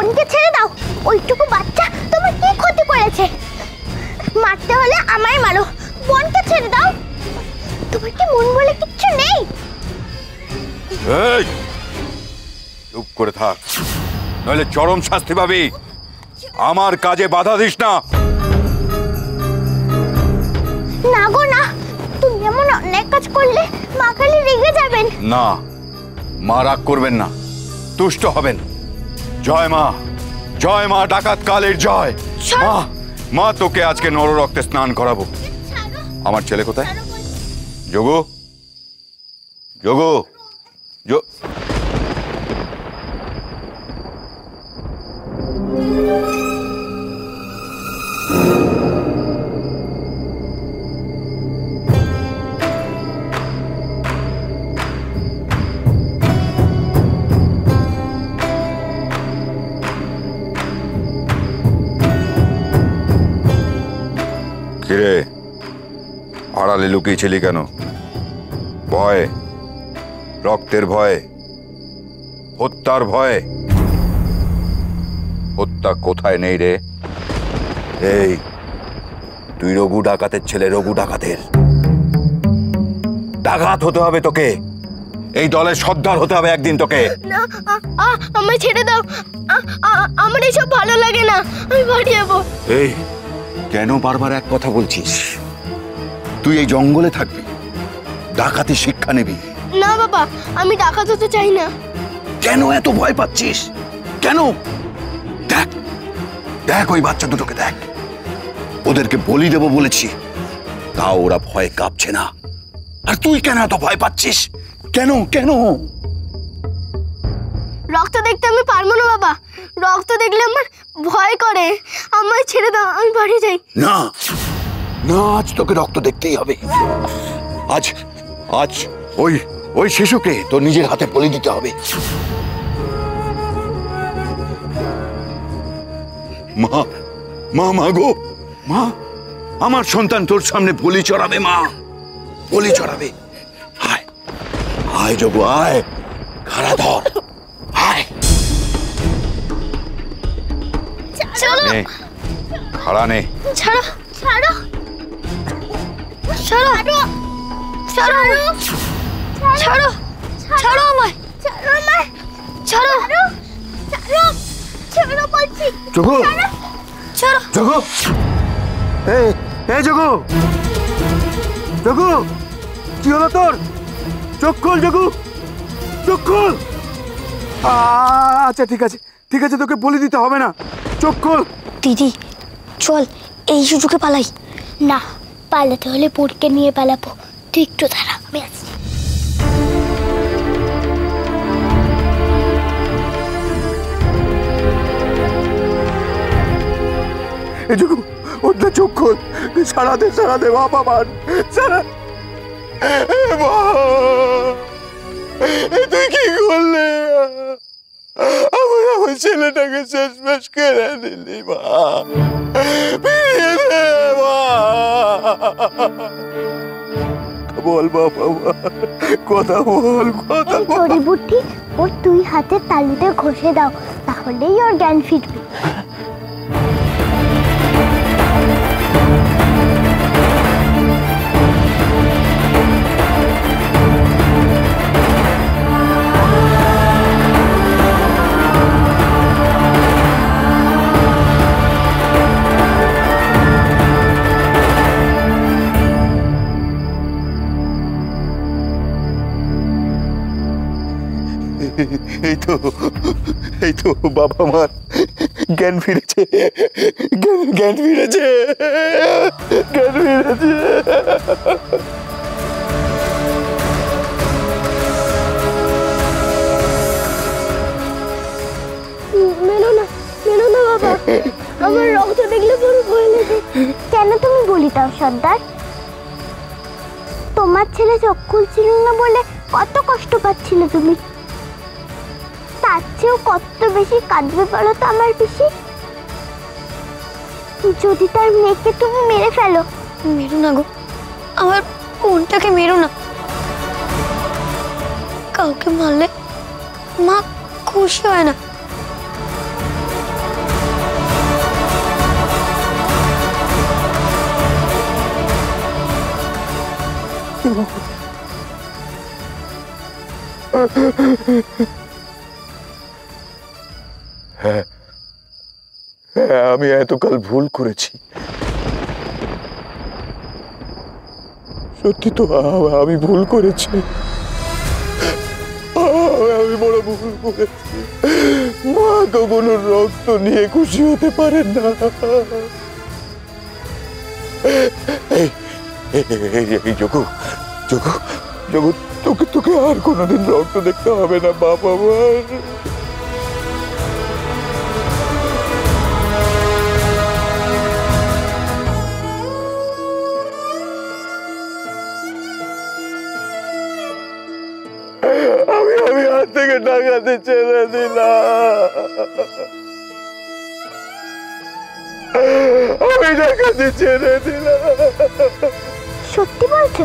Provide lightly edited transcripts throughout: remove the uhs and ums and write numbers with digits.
বোনকে ছেড়ে দাও। ওইটুকু বাচ্চা তোমার কি ক্ষতি করেছে? মারতে হলে আমায় মারো, বোনকে ছেড়ে দাও। তোমার কি মন বলে কিচ্ছু নেই? এই চুপ করে থাক, নইলে চরম শাস্তি পাবি। আমার কাজে বাধা দিস না। না গো না, তুমি এমন অন্যায় কাজ করলে মা কালী রেগে যাবেন। না, মা রাগ করবেন না, তুষ্ট হবেন। জয় মা, জয় মা ডাকাত কালের জয়। মা, মা তোকে আজকে নররক্তে স্নান করাবো। আমার ছেলে কোথায়? যোগু, যোগু, কিরে আড়ালে লুকিয়েছিলি কেন? ভয়, রক্তের ভয়, হত্যার ভয়? হত্যা কোথায় নেই রে। এই তুই রঘু ডাকাতের ছেলে, রঘু ডাকাতের। ডাকাত হতে হবে তোকে, এই দলের সর্দার হতে হবে একদিন তোকে। আমায় ছেড়ে দাও, আমার এসব ভালো লাগে না, আমি বাড়ি যাবো। এই কেন বারবার এক কথা বলছিস? তুই এই জঙ্গলে থাকবি, ডাকাতি শিক্ষা নিবি। না বাবা, আমি ডাকাত হতে চাই না। কেন এত ভয় পাচ্ছিস? কেন? দেখ দেখ ওই বাচ্চা দুটোকে দেখ, ওদেরকে বলি দেবো বলেছি, তাও ওরা ভয়ে কাঁপছে না। আর তুই কেন এত ভয় পাচ্ছিস? কেন কেন? রক্ত দেখতে আমি পারবো না বাবা, রক্ত দেখলে আমার ভয় করে। আমায় ছেড়ে দাও, আমি বাড়ি যাই। না না, আজ তোকে রক্ত দেখতেই হবে। আজ আজ ওই ওই শিশুকে তোর নিজের হাতে বলি দিতে হবে। মা, মা, মা গো, মা, আমার সন্তান তোর সামনে বলি চড়াবে। মা বলি চড়াবে। আয় আয় যোগু, আয়, খাড়া ধর, আয়। নে, খাড়া নে। ছাড়ো ছাড়ো ছাড়ো ছাড়ো ছাড়ো ছাড়ো আমায়, ছাড়ো আমায়, ছাড়ো ছাড়ো ছাড়ো বলছি। যোগু, ছাড়ো যোগু, এই যোগু, যোগু, কি হলো তোর? চোখ খোল যোগু, চোখ খোল। আচ্ছা ঠিক আছে, ঠিক আছে, তোকে বলে দিতে হবে না, চোখ খোল। দিদি চল এই সুযোগে পালাই। না, পালাতে হলে বোনকে নিয়ে পালাবো। তুই একটু দাঁড়া, আমি আসছি। এটুকু ওটা চোখ খোল, সারা দে বাবা, মান সারা। তুই কি করলে? আমার ছেলেটাকে শেষমেশ করে দিলি মা। ফিরিয়ে দে মা। বল বাবা, কথা বল, কথা বল। তোরি বুদ্ধি ওর দুই হাতের তালুতে ঘষে দাও, তাহলেই ওর জ্ঞান ফিরবে। এই তো বাবা মার জ্ঞান ফিরেছে, জ্ঞান ফিরেছে, জ্ঞান ফিরেছে। মেরো না বাবা, আমার রক্ত দেখলে বড় ভয় লাগে। কেন তুমি বলি দাও সর্দার? তোমার ছেলে চোখ খুলছিল না বলে কত কষ্ট পাচ্ছিলে তুমি, তার চেয়েও কত বেশি কাঁদবে বলো তো আমার পিসি। যদি তার মেয়েকে তুমি মেরে ফেলো। মেরো না গো, আমার বোনটাকে মেরো না। কাউকে মারলে মা খুশি হয় না। হ্যাঁ, আমি এতকাল ভুল করেছি। সত্যি তো আমি ভুল করেছি, আমি বড় ভুল করেছি। মা কখনো রক্ত নিয়ে খুশি হতে পারেন না। এই যোগু যোগু যোগু, তোকে তোকে আর কোনোদিন রক্ত দেখতে হবে না বাবা। আমি হাত থেকে ডাকাতে ছেড়ে দিলাম, আমি ডাকাতে ছেড়ে দিলাম। সত্যি বলছো?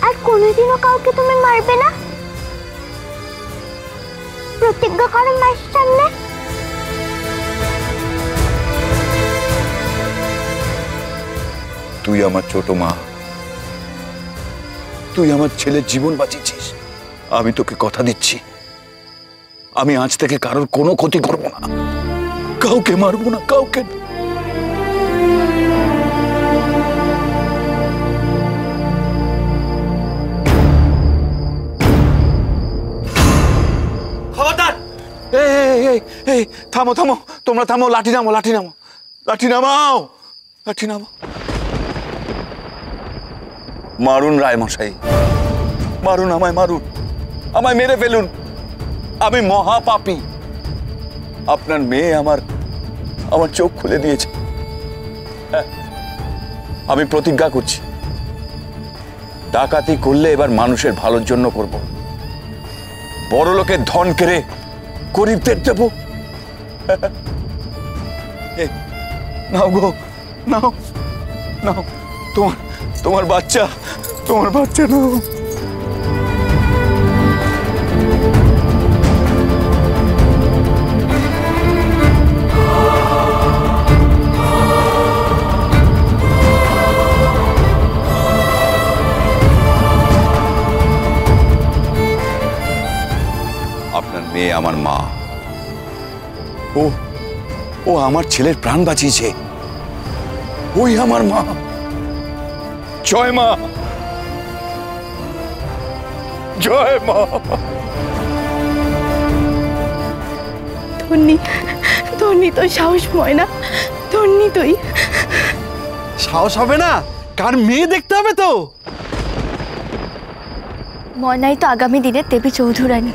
আর কোনোদিনও কাউকে তুমি মারবে না? প্রতিজ্ঞা করো মায়ের সামনে। তুই আমার ছোট মা, তুই আমার ছেলের জীবন বাঁচিয়েছিস। আমি তোকে কথা দিচ্ছি, আমি আজ থেকে কারোর কোনো ক্ষতি করব না, কাউকে মারবো না, কাউকে। খবরদার! এই থামো থামো, তোমরা থামো, লাঠি নামো, লাঠি নামো, লাঠি নামাও, লাঠি নামো। মারুন রায় মশাই, মারুন, আমায় মারুন, আমায় মেরে ফেলুন, আমি মহাপাপী। আপনার মেয়ে আমার চোখ খুলে দিয়েছে। আমি প্রতিজ্ঞা করছি, ডাকাতি করলে এবার মানুষের ভালোর জন্য করব, বড় লোকের ধন কেড়ে গরিবদের দেব। নাও গো, নাও নাও, তোমার বাচ্চা, তোমার বাচ্চা নাও। আপনার মেয়ে আমার মা, ও আমার ছেলের প্রাণ বাঁচিয়েছে, ওই আমার মা। জয় মা, জয় মা। ধন্যি, ধন্যি তোর সাহস, ময়না, ধন্যি তুই। সাহস হবে না, কার মেয়ে দেখতে হবে তো। ময়নাই তো আগামী দিনের দেবী চৌধুরানী।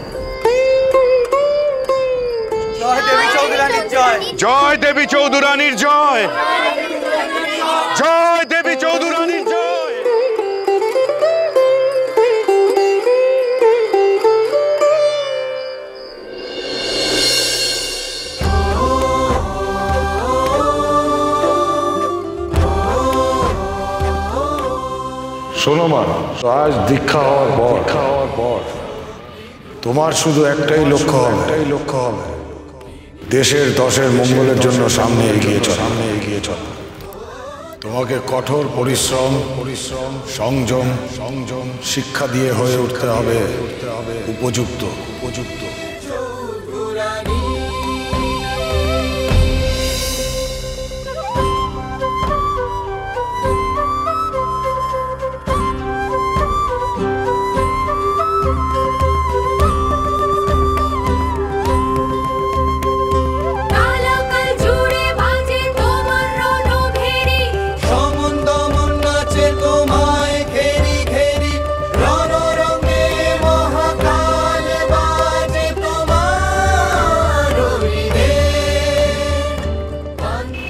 জয় দেবী চৌধুরানীর জয়, জয় দেবী চৌধুরানীর জয়। শোনো মা, আজ দীক্ষা হওয়ার পর তোমার শুধু একটাই লক্ষ্য হবে, দেশের দশের মঙ্গলের জন্য সামনে এগিয়ে চল। তোমাকে কঠোর পরিশ্রম সংযম শিক্ষা দিয়ে হয়ে উঠতে হবে উপযুক্ত।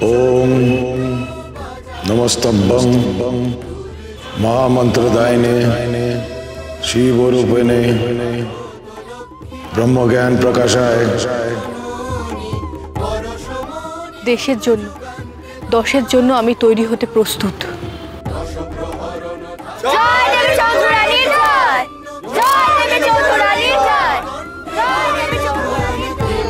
ओम नमस्तंभं महामंत्रदायिने शिवरूपिणे ब्रह्मज्ञान प्रकाशाय। দেশের জন্য, দশের জন্য আমি তৈরি হতে প্রস্তুত। জয় দেবী চৌধুরানীর জয়, জয় দেবী চৌধুরানীর জয়, জয় দেবী চৌধুরানীর জয়।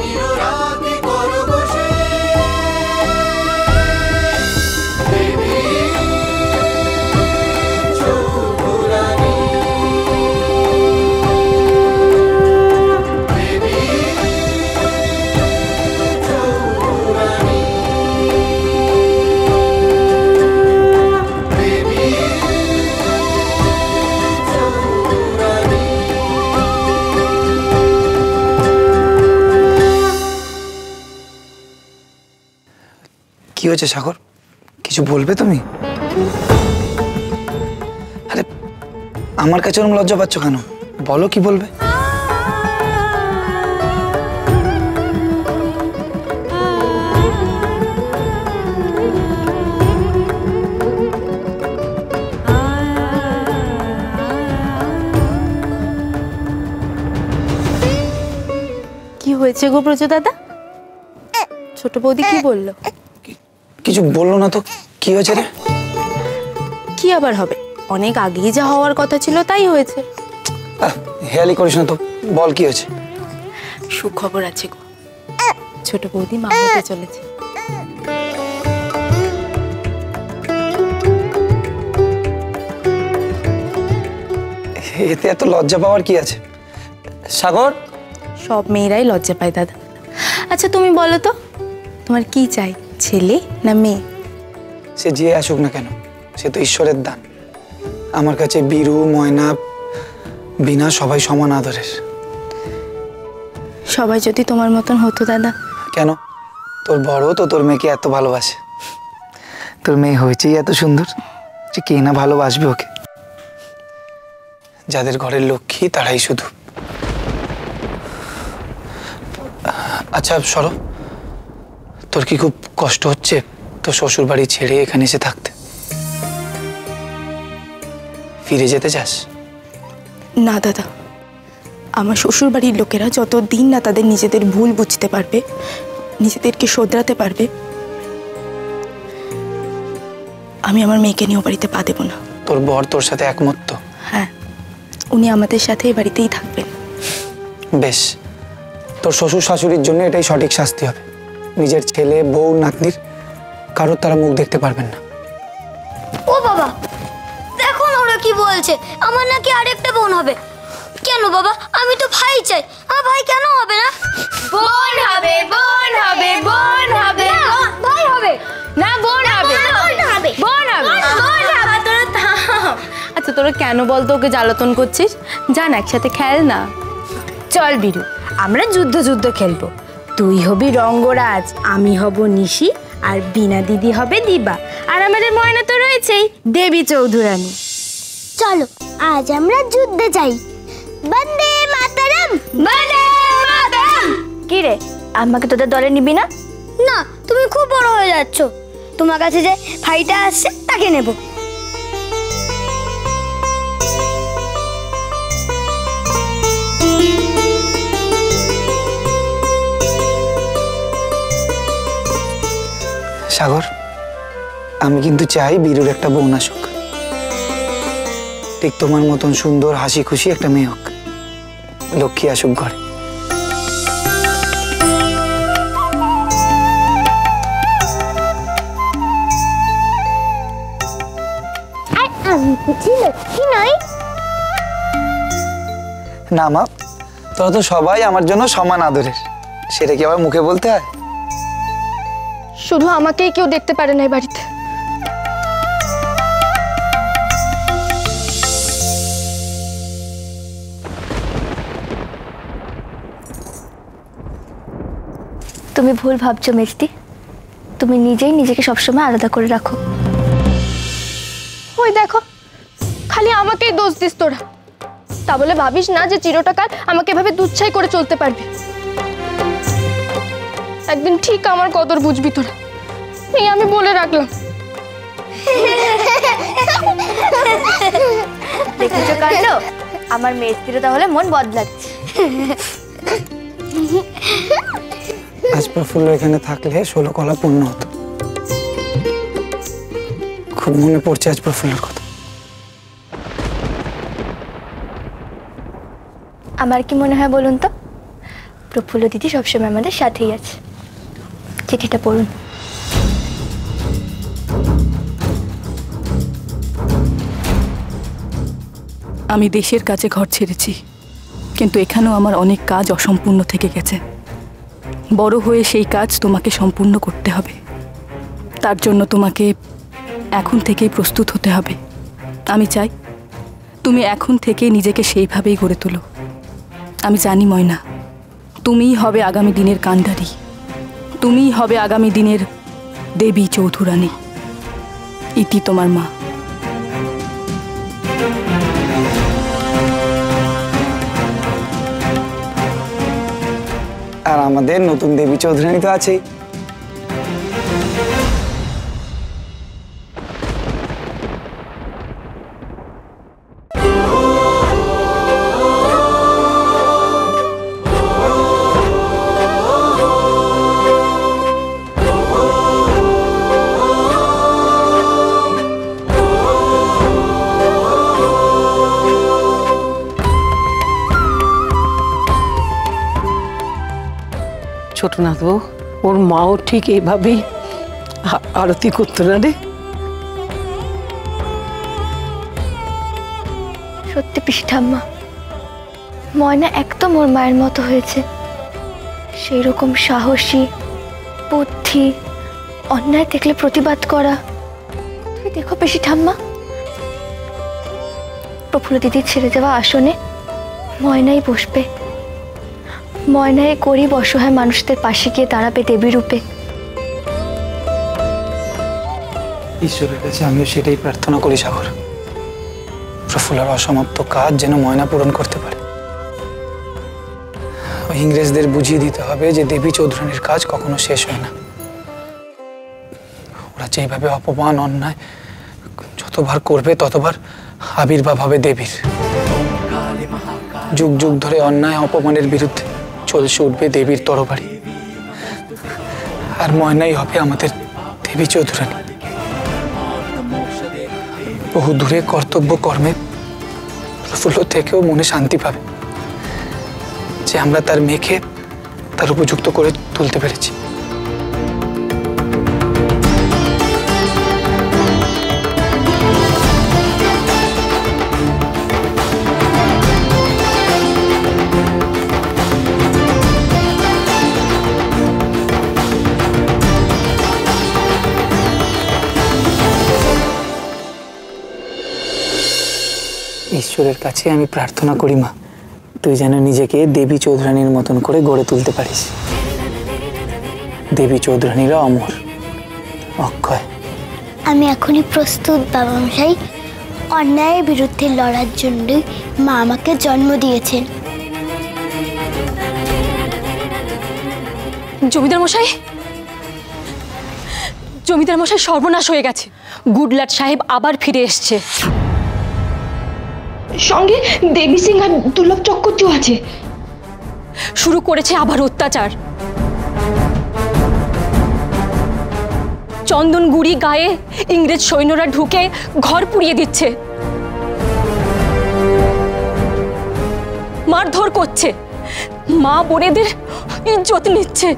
কি হয়েছে সাগর? কিছু বলবে তুমি? আরে আমার কাছে ওরকম লজ্জা পাচ্ছ কেন? বলো কি বলবে। কি হয়েছে গো ব্রজ দাদা? ছোট বৌদি কি বললো? কিছু বললো না তো। কি হয়েছে রে? কি আবার হবে, অনেক আগেই যা হওয়ার কথা ছিল তাই হয়েছে। হেয়ালি করিস না তো, বল কি হয়েছে। সুখবর আছে গো, ছোট বৌদি মা হতে চলেছে। এতে এত লজ্জা পাওয়ার কি আছে সাগর? সব মেয়েরাই লজ্জা পায় দাদা। আচ্ছা তুমি বলো তো, তোমার কি চাই, ছেলে না মেয়ে? সে যে আসুক না কেন, সে তো ঈশ্বরের দান। আমার কাছে বীরু, ময়না, বিনা সবাই সমান আদরের। সবাই যদি তোমার মতন হতো দাদা। কেন? তোর বড় তো তোর মেয়েকে এত ভালোবাসে। তোর মেয়ে হয়েছেই এত সুন্দর যে কে না ভালোবাসবে ওকে। যাদের ঘরের লক্ষ্মী তারাই শুধু। আচ্ছা সরো, তোর কি খুব কষ্ট হচ্ছে তোর শ্বশুর বাড়ি ছেড়ে এখানে এসে থাকতে? ফিরে যেতে চাস? না দাদা, আমার শ্বশুর বাড়ির লোকেরা যতদিন না তাদের নিজেদের ভুল বুঝতে পারবে, নিজেদেরকে শোধরাতে পারবে, আমি আমার মেয়েকে নিয়ে ও বাড়িতে পা দেব না। তোর বর তোর সাথে একমত তো? হ্যাঁ, উনি আমাদের সাথে এই বাড়িতেই থাকবেন। বেশ, তোর শ্বশুর শাশুড়ির জন্য এটাই সঠিক শাস্তি হবে। নিজের ছেলে, বউ, নাতনির কারোর তারা মুখ দেখতে পারবেন না। ও বাবা, দেখো না ওরা কি বলছে, আমার নাকি আরেকটা বোন হবে। কেন বাবা, আমি তো ভাই চাই। আমার ভাই কেন হবে না? বোন হবে, বোন হবে, বোন হবে, ভাই হবে না বোন হবে, বোন হবে বোন হবে, বোন হবে। তোরা থাম। আচ্ছা তোরা কেন বলতো ওকে জ্বালাতন করছিস? যান একসাথে খেল না। চল বীরু, আমরা যুদ্ধ যুদ্ধ খেলবো। তুই হবি রঙ্গরাজ, আমি হব নিশি, আর বিনা দিদি হবে দিবা, আর আমাদের ময়না তো রয়েছেই দেবী চৌধুরানী। চলো আজ আমরা যুদ্ধে যাই। বন্দে মাতরম, বন্দে মাতরম। কি রে, আমাকে তোদের দলে নিবি না? না, তুমি খুব বড় হয়ে যাচ্ছ। তোমার কাছে যে ভাইটা আসছে তাকে নেব। সাগর, আমি কিন্তু চাই বীরুর একটা বোন আসুক, ঠিক তোমার মতন সুন্দর হাসি খুশি একটা মেয়ে হোক, লক্ষ্মী আসুক ঘরে। আর আমি বুঝি লক্ষ্মী নই? না মা, তোরা তো সবাই আমার জন্য সমান আদরের, সেটা কি আবার মুখে বলতে হয়? শুধু আমাকেই কেউ দেখতে পারে না এই বাড়িতে। তুমি ভুল ভাবছো মিষ্টি। তুমি নিজেই নিজেকে সবসময় আলাদা করে রাখো। ওই দেখো, খালি আমাকেই দোষ দিস তোরা। তা বলে ভাবিস না যে চিরটাকাল আমাকে এভাবে দুচ্ছাই করে চলতে পারবি। একদিন ঠিক আমার কদর বুঝবি তোরা, এই আমি বলে রাখলাম। দেখেছো কাণ্ড, আমার মেয়েটিরও তাহলে মন বদলাচ্ছে। আজ প্রফুল্ল এখানে থাকলে 16 কলা পূর্ণ হতো। খুব মনে পড়ছে আজ প্রফুল্লর কথা। আমার কি মনে হয় বলুন তো, প্রফুল্ল দিদি সবসময় আমাদের সাথেই আছে। চিঠিটা পড়ুন। আমি দেশের কাছে ঘর ছেড়েছি, কিন্তু এখানেও আমার অনেক কাজ অসম্পূর্ণ থেকে গেছে। বড় হয়ে সেই কাজ তোমাকে সম্পূর্ণ করতে হবে। তার জন্য তোমাকে এখন থেকেই প্রস্তুত হতে হবে। আমি চাই তুমি এখন থেকে নিজেকে সেইভাবেই গড়ে তোলো। আমি জানি ময়না, তুমিই হবে আগামী দিনের কান্ডারি, তুমিই হবে আগামী দিনের দেবী চৌধুরানী, ইতি তোমার মা। আর আমাদের নতুন দেবী চৌধুরানী তো আছেই। ছোটনাথ বউ, ওর মাও ঠিক এইভাবেই আরতি করতো না রে। সত্যি পিসি ঠাম্মা, ময়না একদম ওর মায়ের মতো হয়েছে। সেই রকম সাহসী, বুদ্ধি, অন্যায় দেখলে প্রতিবাদ করা। তুমি দেখো পিসি ঠাম্মা, প্রফুল্ল দিদির ছেড়ে দেওয়া আসনে ময়নাই বসবে। ময়নাই গরিব অসহায় মানুষদের পাশে গিয়ে দাঁড়াবে দেবী রূপে। ঈশ্বরের কাছে আমিও সেটাই প্রার্থনা করি সাগর। প্রফুল্লার অসমাপ্ত কাজ যেন ময়না পূরণ করতে পারে। ওই ইংরেজদের বুঝিয়ে দিতে হবে যে দেবী চৌধুরানীর কাজ কখনো শেষ হয় না। ওরা যেভাবে অপমান অন্যায় যতবার করবে ততবার আবির্ভাব হবে দেবীর। যুগ যুগ ধরে অন্যায় অপমানের বিরুদ্ধে চলছে উঠবে দেবীর তরবারি। আর ময়নাই হবে আমাদের দেবী চৌধুরানী। বহু দূরে কর্তব্য কর্মে প্রফুল্ল থেকেও মনে শান্তি পাবে যে আমরা তার মেয়েকে তার উপযুক্ত করে তুলতে পেরেছি। ঈশ্বরের কাছে আমি প্রার্থনা করি মা, তুই যেন নিজেকে দেবী চৌধুরানীর মতন করে গড়ে তুলতে পারিস। দেবী চৌধুরানীরা অমর, অক্ষয়। আমি এখনই প্রস্তুত বাবা মশাই। অন্যায়ের বিরুদ্ধে লড়ার জন্যই মা আমাকে জন্ম দিয়েছেন। জমিদার মশাই, জমিদার মশাই সর্বনাশ হয়ে গেছে। গুডলাট সাহেব আবার ফিরে এসছে, সঙ্গে দেবী সিং আর দুর্লভ চক্রবর্তীও আছে। শুরু করেছে আবার অত্যাচার। চন্দনগুড়ি গায়ে ইংরেজ সৈন্যরা ঢুকে ঘর পুড়িয়ে দিচ্ছে, মারধর করছে, মা বোনেদের ইজ্জত নিচ্ছে।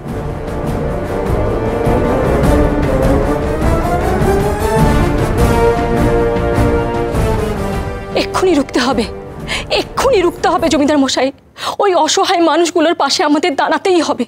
এক্ষুনি রুখতে হবে, এক্ষুনি রুখতে হবে জমিদার মশাই। ওই অসহায় মানুষগুলোর পাশে আমাদের দাঁড়াতেই হবে।